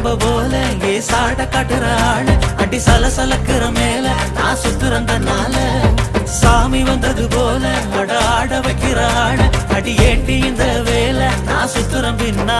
குழம்ப போல ஏ சாட காட்டுற ஆளு அடி சலசலக்குற மேல நான் சுத்துறந்தனால சாமி வந்தது போல அட ஆட வைக்கிற ஆளு அடி ஏண்டி இந்த வேலை நான் சுத்துறேன் பின்னா